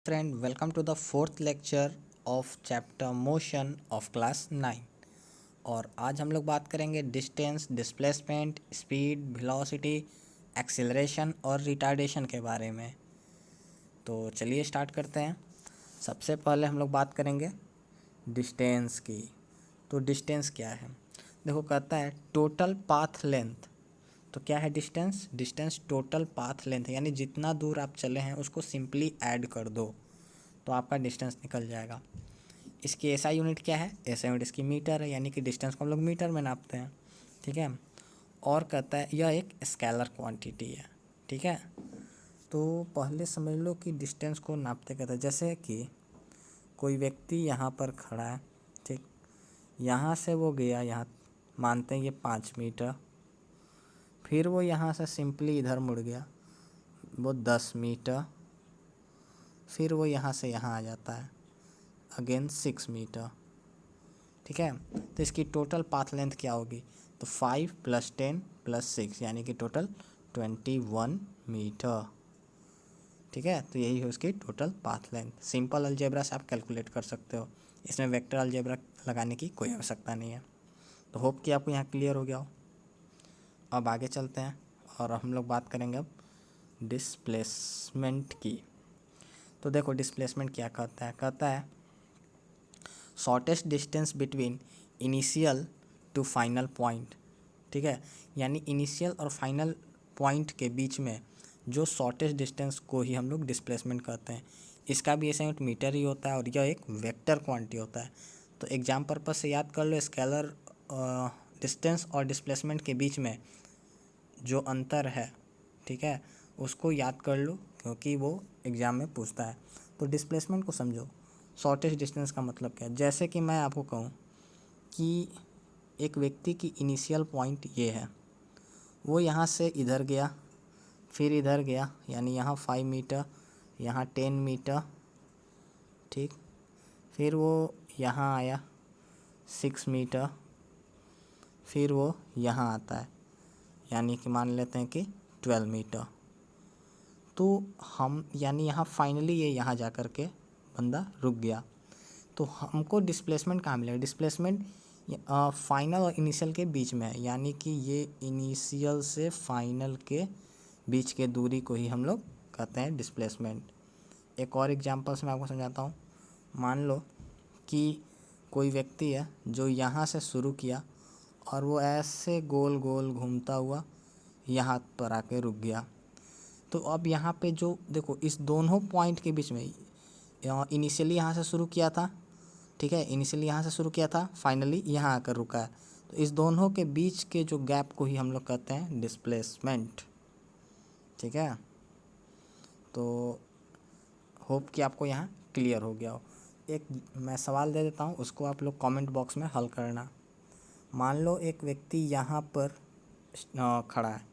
Friend, welcome to the fourth lecture of chapter motion of class 9। और आज हम लोग बात करेंगे distance, displacement, speed, velocity, acceleration और रिटार्डेशन के बारे में। तो चलिए स्टार्ट करते हैं। सबसे पहले हम लोग बात करेंगे डिस्टेंस की। तो डिस्टेंस क्या है? देखो, कहता है टोटल पाथ लेंथ। तो क्या है distance? Distance total path length है, यानी जितना दूर आप चले हैं उसको सिंपली ऐड कर दो तो आपका डिस्टेंस निकल जाएगा। इसकी एसआई यूनिट क्या है? एसआई यूनिट इसकी मीटर है, यानी कि डिस्टेंस को हम लोग मीटर में नापते हैं। ठीक है। और कहता है यह एक स्केलर क्वांटिटी है। ठीक है। तो पहले समझ लो कि डिस्टेंस को नापते कहता है, जैसे कि कोई व्यक्ति यहाँ पर खड़ा है। ठीक, यहाँ से वो गया, यहाँ मानते हैं ये 5 मीटर, फिर वो यहाँ से सिंपली इधर मुड़ गया, वो 10 मीटर, फिर वो यहाँ से यहाँ आ जाता है, अगेन 6 मीटर। ठीक है। तो इसकी टोटल पाथ लेंथ क्या होगी? तो 5 + 10 + 6 यानी कि टोटल 21 मीटर। ठीक है। तो यही है उसकी total path length. Simple algebra से आप कैलकुलेट कर सकते हो, इसमें वेक्टर अलजेब्रा लगाने की कोई आवश्यकता नहीं है। तो होप कि आपको यहाँ क्लियर हो गया हो। अब आगे चलते हैं और हम लोग बात करेंगे अब डिस्प्लेसमेंट की। तो देखो डिस्प्लेसमेंट क्या कहता है? कहता है shortest distance between initial to final point. ठीक है। यानी इनिशियल और फाइनल पॉइंट के बीच में जो शॉर्टेस्ट डिस्टेंस को ही हम लोग डिस्प्लेसमेंट कहते हैं। इसका भी ऐसा यूनिट मीटर ही होता है और यह एक वेक्टर क्वांटिटी होता है। तो एग्जाम पर्पज से याद कर लो, स्केलर डिस्टेंस और डिस्प्लेसमेंट के बीच में जो अंतर है, ठीक है, उसको याद कर लो क्योंकि वो एग्ज़ाम में पूछता है। तो डिस्प्लेसमेंट को समझो। शॉर्टेस्ट डिस्टेंस का मतलब क्या है? जैसे कि मैं आपको कहूँ कि एक व्यक्ति की इनिशियल पॉइंट ये है, वो यहाँ से इधर गया, फिर इधर गया, यानी यहाँ 5 मीटर, यहाँ 10 मीटर। ठीक, फिर वो यहाँ आया 6 मीटर, फिर वो यहाँ आता है, यानी कि मान लेते हैं कि 12 मीटर। तो हम यानी यहाँ फाइनली ये यहाँ जा कर के बंदा रुक गया। तो हमको डिस्प्लेसमेंट कहाँ मिलेगा? डिस्प्लेसमेंट फाइनल और इनिशियल के बीच में है, यानी कि ये इनिशियल से फाइनल के बीच के दूरी को ही हम लोग कहते हैं डिस्प्लेसमेंट। एक और एग्जांपल से मैं आपको समझाता हूँ। मान लो कि कोई व्यक्ति है जो यहाँ से शुरू किया और वो ऐसे गोल गोल घूमता हुआ यहाँ पर आके रुक गया। तो अब यहाँ पे जो देखो, इस दोनों पॉइंट के बीच में इनिशियली यहाँ से शुरू किया था, ठीक है, इनिशियली यहाँ से शुरू किया था, फाइनली यहाँ आकर रुका है। तो इस दोनों के बीच के जो गैप को ही हम लोग कहते हैं डिस्प्लेसमेंट। ठीक है। तो होप कि आपको यहाँ क्लियर हो गया हो। एक मैं सवाल दे देता हूँ, उसको आप लोग कमेंट बॉक्स में हल करना। मान लो एक व्यक्ति यहाँ पर खड़ा है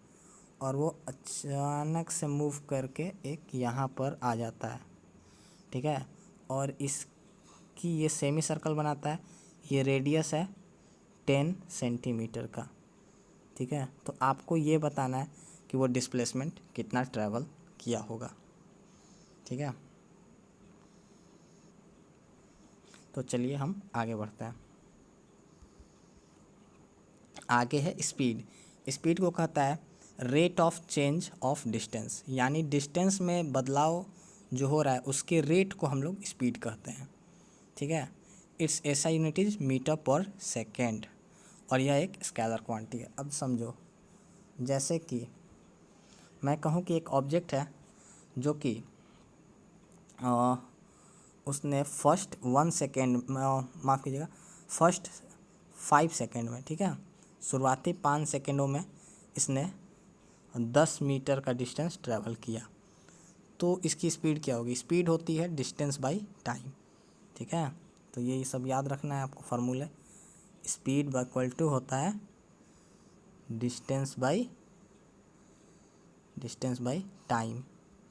और वो अचानक से मूव करके एक यहाँ पर आ जाता है। ठीक है। और इसकी ये सेमी सर्कल बनाता है, ये रेडियस है 10 सेंटीमीटर का। ठीक है। तो आपको ये बताना है कि वो डिस्प्लेसमेंट कितना ट्रैवल किया होगा। ठीक है। तो चलिए हम आगे बढ़ते हैं। आगे है स्पीड। स्पीड को कहता है rate of change of distance, यानी डिस्टेंस में बदलाव जो हो रहा है उसके रेट को हम लोग स्पीड कहते हैं। ठीक है। It's SI unit is metre per second और यह एक स्केलर क्वांटिटी है। अब समझो, जैसे कि मैं कहूँ कि एक ऑब्जेक्ट है जो कि उसने फर्स्ट 1 सेकेंड, माफ़ कीजिएगा, फर्स्ट 5 सेकेंड में, ठीक है, शुरुआती 5 सेकेंडों में इसने 10 मीटर का डिस्टेंस ट्रैवल किया। तो इसकी स्पीड क्या होगी? स्पीड होती है डिस्टेंस बाई टाइम। ठीक है। तो ये सब याद रखना है आपको फार्मूले। स्पीड इक्वल टू होता है डिस्टेंस बाई टाइम।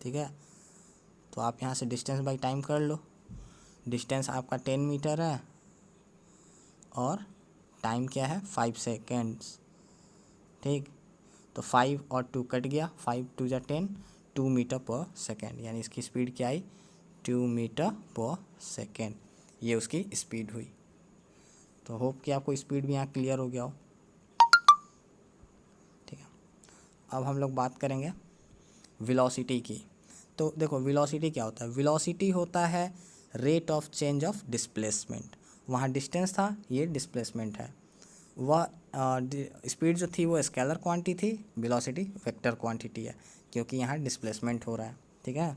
ठीक है। तो आप यहाँ से डिस्टेंस बाई टाइम कर लो। डिस्टेंस आपका 10 मीटर है और टाइम क्या है? 5 सेकेंड्स। ठीक। तो 5 और 2 कट गया, 5 × 2 = 10, 2 मीटर पर सेकेंड, यानी इसकी स्पीड क्या आई? 2 मीटर पर सेकेंड, ये उसकी स्पीड हुई। तो होप कि आपको स्पीड भी यहाँ क्लियर हो गया हो। ठीक है, अब हम लोग बात करेंगे वेलोसिटी की। तो देखो वेलोसिटी क्या होता है, वेलोसिटी होता है rate of change of displacement. वहाँ डिस्टेंस था, ये डिस्प्लेसमेंट है। वह स्पीड जो थी वो स्केलर क्वांटिटी थी, वेलोसिटी वेक्टर क्वांटिटी है, क्योंकि यहाँ डिस्प्लेसमेंट हो रहा है। ठीक है,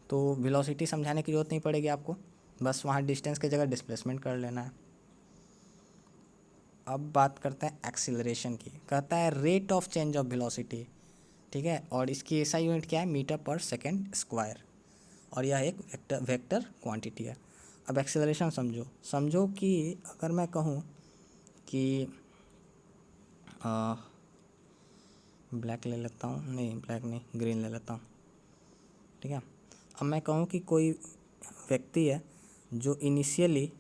तो वेलोसिटी समझाने की ज़रूरत नहीं पड़ेगी आपको, बस वहाँ डिस्टेंस की जगह डिस्प्लेसमेंट कर लेना है। अब बात करते हैं एक्सीलरेशन की। कहता है rate of change of velocity. ठीक है, और इसकी एसआई यूनिट क्या है, मीटर पर सेकेंड स्क्वायर, और यह एक वेक्टर क्वांटिटी है। अब एक्सीलरेशन समझो कि अगर मैं कहूँ कि ब्लैक ले लेता हूँ, नहीं ब्लैक नहीं, ग्रीन ले लेता हूँ। ठीक है, अब मैं कहूँ कि कोई व्यक्ति है जो इनिशियली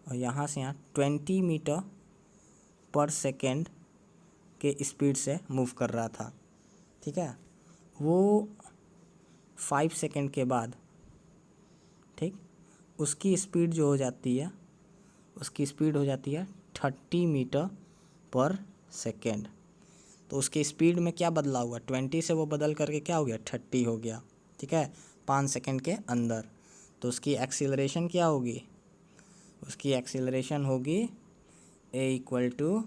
यहाँ से यहाँ 20 मीटर पर सेकेंड के स्पीड से मूव कर रहा था। ठीक है, वो 5 सेकेंड के बाद, ठीक, उसकी स्पीड जो हो जाती है, उसकी स्पीड हो जाती है 30 मीटर पर सेकेंड। तो उसकी स्पीड में क्या बदला हुआ, 20 से वो बदल करके क्या हो गया, 30 हो गया। ठीक है, 5 सेकेंड के अंदर। तो उसकी एक्सीलरेशन क्या होगी, उसकी एक्सीलरेशन होगी a equal to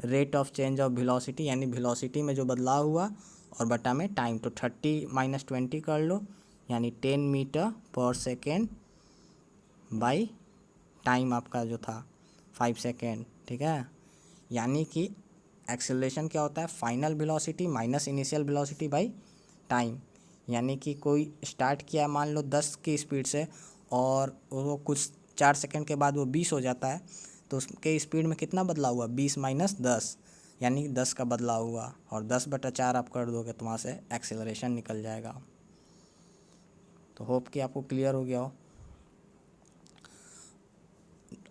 rate of change of velocity, यानी वेलोसिटी में जो बदलाव हुआ और बटा में टाइम। तो 30 माइनस 20 कर लो, यानी 10 metre per second by time आपका जो था 5 सेकेंड। ठीक है, यानी कि एक्सेलरेशन क्या होता है, final velocity minus initial velocity by time. यानी कि कोई स्टार्ट किया मान लो 10 की स्पीड से, और वो कुछ 4 सेकेंड के बाद वो 20 हो जाता है, तो उसके स्पीड में कितना बदलाव हुआ, 20 माइनस 10, यानी 10 का बदलाव हुआ, और 10/4 आप कर दोगे तो वहाँ से एक्सेलरेशन निकल जाएगा। तो होप कि आपको क्लियर हो गया हो।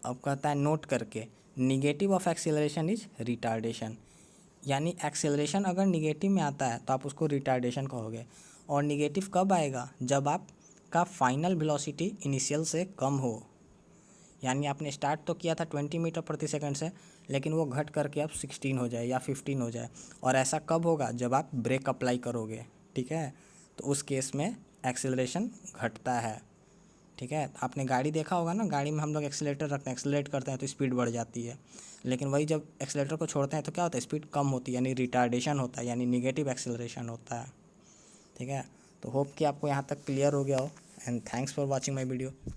अब कहता है नोट करके, negative of acceleration is retardation. यानी एक्सेलरेशन अगर निगेटिव में आता है तो आप उसको रिटार्डेशन कहोगे। और निगेटिव कब आएगा, जब आपका फाइनल वेलोसिटी इनिशियल से कम हो। यानी आपने स्टार्ट तो किया था 20 मीटर प्रति सेकंड से, लेकिन वो घट करके अब 16 हो जाए या 15 हो जाए। और ऐसा कब होगा, जब आप ब्रेक अप्लाई करोगे। ठीक है, तो उस केस में एक्सेलरेशन घटता है। ठीक है, आपने गाड़ी देखा होगा ना, गाड़ी में हम लोग एक्सीलेटर रखते हैं, एक्सीलरेट करते हैं तो स्पीड बढ़ जाती है, लेकिन वही जब एक्सीलेटर को छोड़ते हैं तो क्या होता है, स्पीड कम होती है, यानी रिटार्डेशन होता है, यानी निगेटिव एक्सेलरेशन होता है। ठीक है, तो होप कि आपको यहाँ तक क्लियर हो गया हो, and thanks for watching my video.